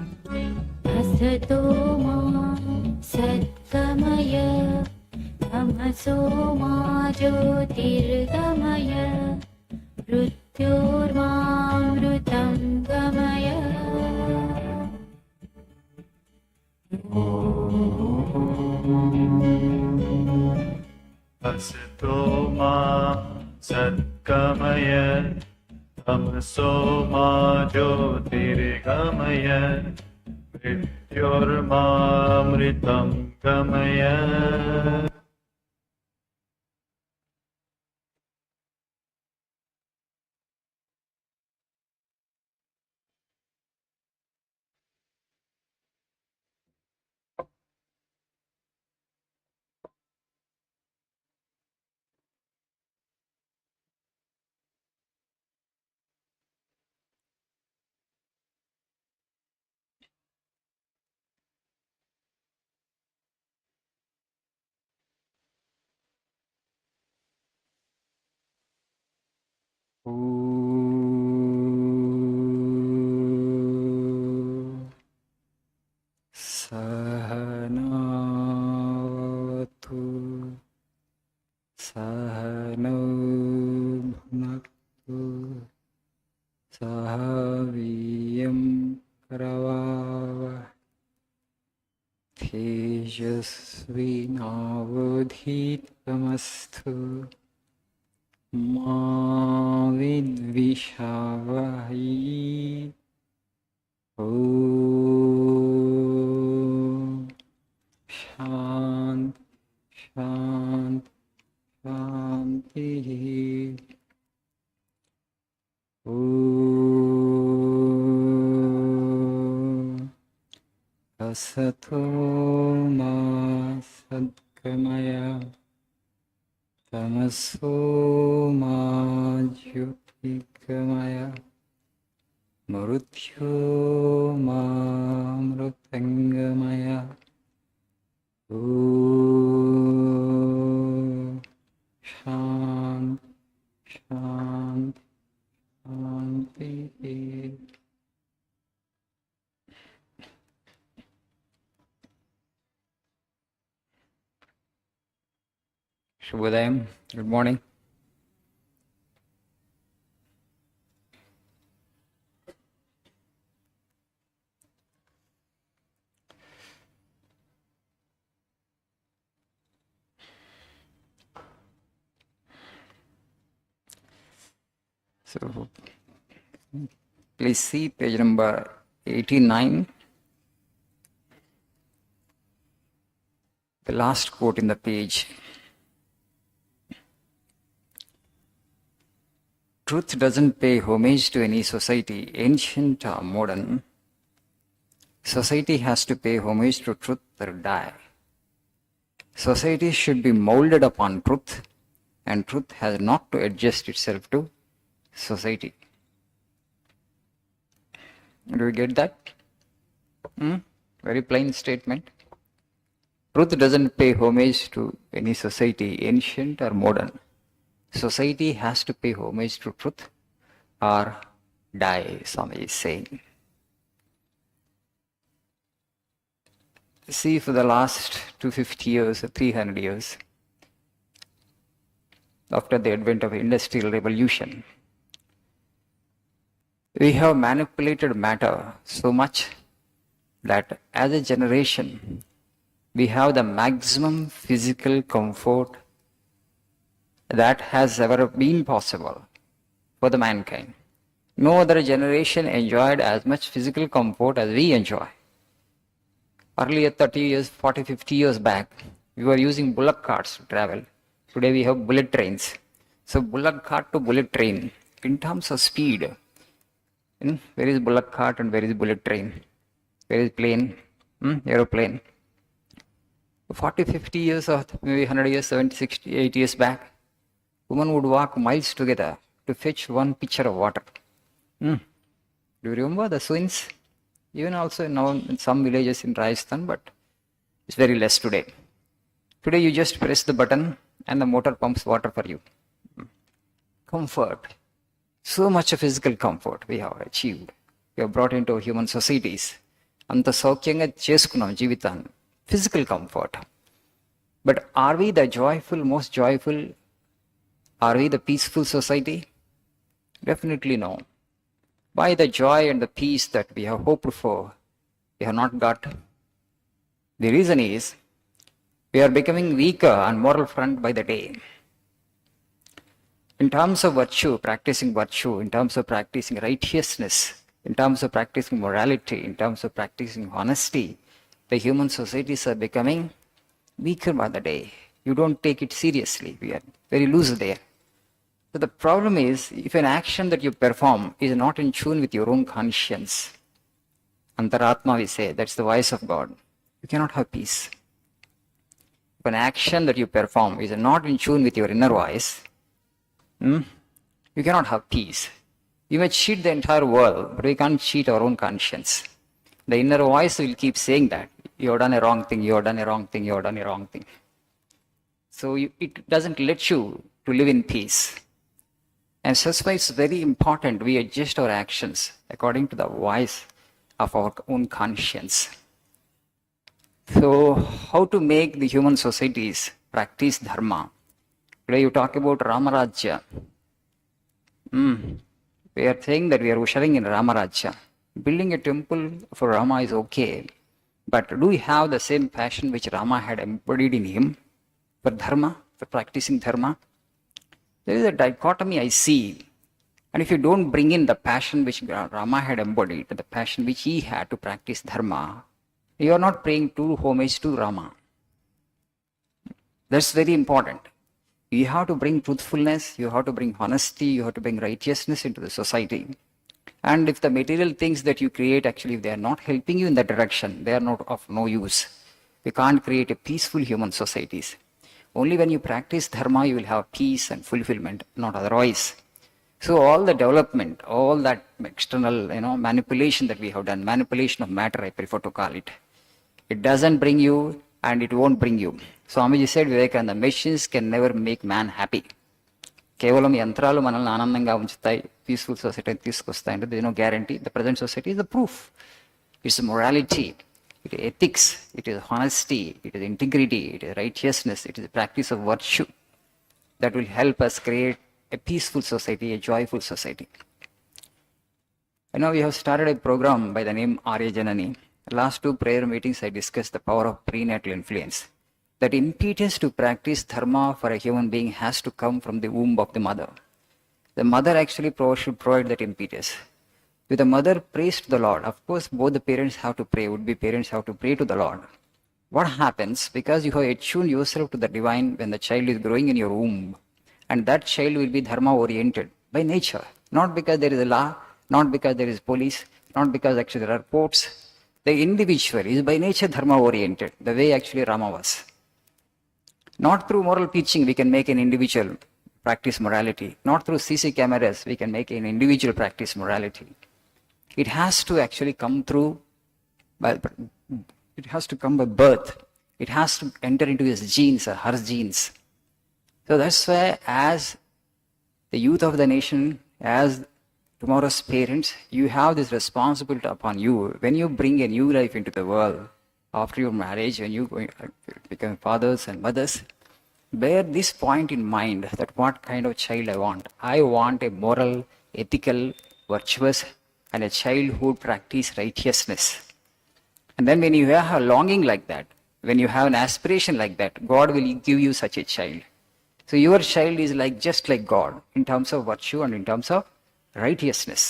असतो मा सद्गमय तमसो मा ज्योतिर्गमय मृत्योर्मामृतं गमय। असतो मा सद्गमय तमसो मा ज्योतिर्गमय मृत्योर्मामृतं गमय। सहनावतु सहनौ भुनक्तु सह वीर्यं करवावहै तेजस्विनावधीतमस्तु मा विद्विषावहै। शांति शांति शांति। असतो मा सद्गमय तमसो मा ज्योतिर्गमय मृत्योर्मामृतङ्गमय। शांति शांति शांति। Shubhodayam, good morning. So, please see page number 89, the last quote in the page. Truth doesn't pay homage to any society, ancient or modern. Society has to pay homage to truth or die. Society should be molded upon truth, and truth has not to adjust itself to society. Do you get that? Very plain statement. Truth doesn't pay homage to any society, ancient or modern. Society has to pay homage to truth or die, Swami is saying. See, for the last 250 years or 300 years, after the advent of Industrial Revolution, we have manipulated matter so much that as a generation, we have the maximum physical comfort that has ever been possible for the mankind. No other generation enjoyed as much physical comfort as we enjoy. Earlier 30 years, 40, 50 years back, we were using bullock carts to travel. Today we have bullet trains. So bullock cart to bullet train, in terms of speed, where is bullock cart and where is bullet train? Where is plane? Aeroplane. 40, 50 years or maybe 100 years, 70, 60, 80 years back, women would walk miles together to fetch one pitcher of water. Do you remember the swings? Even also now in some villages in Rajasthan, but it's very less today. Today you just press the button and the motor pumps water for you. Comfort. So much of physical comfort we have achieved. We have brought into human societies. అంత సౌఖ్యంగా చేసుకున్నాం జీవితాన్ని, physical comfort. But are we the joyful, most joyful? Are we the peaceful society? Definitely no. Why the joy and the peace that we have hoped for, we have not got? The reason is we are becoming weaker on moral front by the day. In terms of virtue, in terms of practicing righteousness, in terms of practicing morality, in terms of practicing honesty, the human societies are becoming weaker by the day. You don't take it seriously. We are very loose there. So the problem is, if an action that you perform is not in tune with your own conscience, Antaratma we say, that's the voice of God, you cannot have peace. If an action that you perform is not in tune with your inner voice, you cannot have peace. You may cheat the entire world, but we can't cheat our own conscience. The inner voice will keep saying that, you have done a wrong thing, you have done a wrong thing, you have done a wrong thing. So it doesn't let you to live in peace. And such why it's very important we adjust our actions according to the voice of our own conscience. So how to make the human societies practice dharma? Today you talk about Ramarajya. We are saying that we are ushering in Ramarajya. Building a temple for Rama is okay, but do we have the same passion which Rama had embodied in him for dharma, for practicing dharma? There is a dichotomy I see. And if you don't bring in the passion which Rama had embodied, the passion which he had to practice dharma, you are not paying true homage to Rama. That's very important. You have to bring truthfulness, you have to bring honesty, you have to bring righteousness into the society. And if the material things that you create, actually, if they are not helping you in that direction, they are not of no use. We can't create a peaceful human societies. Only when you practice dharma, you will have peace and fulfillment, not otherwise. So all the development, all that external, manipulation that we have done, manipulation of matter, I prefer to call it, it doesn't bring you and it won't bring you. Swamiji said, Vivekananda, machines can never make man happy. కేవలం యంత్రాలు మనల్ని ఆనందంగా ఉంచుతాయి, peaceful సొసైటీని తీసుకొస్తాయి అంటే there is no guarantee. The present society is the proof. It's morality, it is ethics, it is honesty, it is integrity, it is righteousness, it is the practice of virtue that will help us create a peaceful society, a joyful society. We have started a program by the name Aaryajanani. Last 2 prayer meetings I discussed the power of prenatal influence. That impetus to practice dharma for a human being has to come from the womb of the mother. The mother actually should provide that impetus. If the mother prays to the Lord, of course both the parents have to pray, would be parents have to pray to the Lord. What happens, because you have attuned yourself to the divine when the child is growing in your womb, and that child will be dharma oriented by nature, not because there is a law, not because there is police, not because actually there are courts. The individual is by nature dharma oriented, the way actually Rama was. Not through moral teaching we can make an individual practice morality. Not through CC cameras we can make an individual practice morality. It has to actually come through, it has to come by birth. It has to enter into his genes or her genes. So that's why as the youth of the nation, as tomorrow's parents, you have this responsibility upon you. When you bring a new life into the world, after your marriage, when you become fathers and mothers, bear this point in mind that what kind of child I want. I want a moral, ethical, virtuous, and a child who practice righteousness. And then when you have a longing like that, when you have an aspiration like that, God will give you such a child. So your child is just like God in terms of virtue and in terms of righteousness.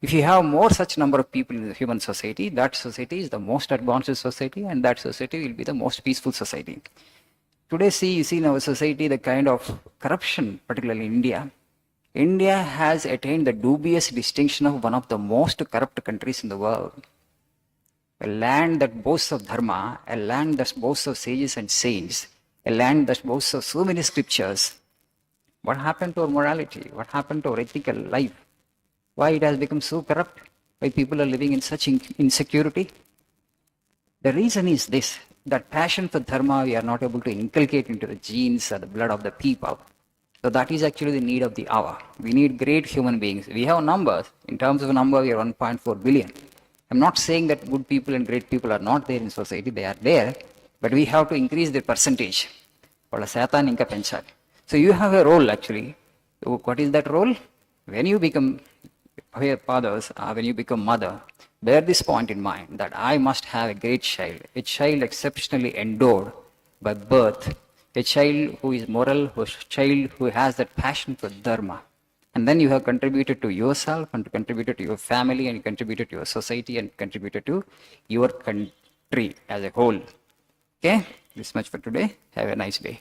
If you have more such number of people in the human society, that society is the most advanced society, and that society will be the most peaceful society. Today, you see in our society the kind of corruption, particularly in India. India has attained the dubious distinction of one of the most corrupt countries in the world. A land that boasts of dharma, a land that boasts of sages and saints, a land that boasts of so many scriptures. What happened to our morality? What happened to our ethical life? Why it has become so corrupt? Why people are living in such insecurity? The reason is this, that passion for dharma we are not able to inculcate into the genes or the blood of the people. So that is actually the need of the hour. We need great human beings. We have numbers. In terms of number, we are 1.4 billion. I'm not saying that good people and great people are not there in society. They are there, but we have to increase their percentage. వాళ్ళ శాతాన్ని ఇంకా పెంచాలి. So you have a role actually. What is that role? When you become fathers, when you become mother, bear this point in mind that I must have a great child, a child exceptionally endowed by birth, a child who is moral, a child who has that passion for dharma. And then you have contributed to yourself and contributed to your family and contributed to your society and contributed to your country as a whole. Okay, this much for today. Have a nice day.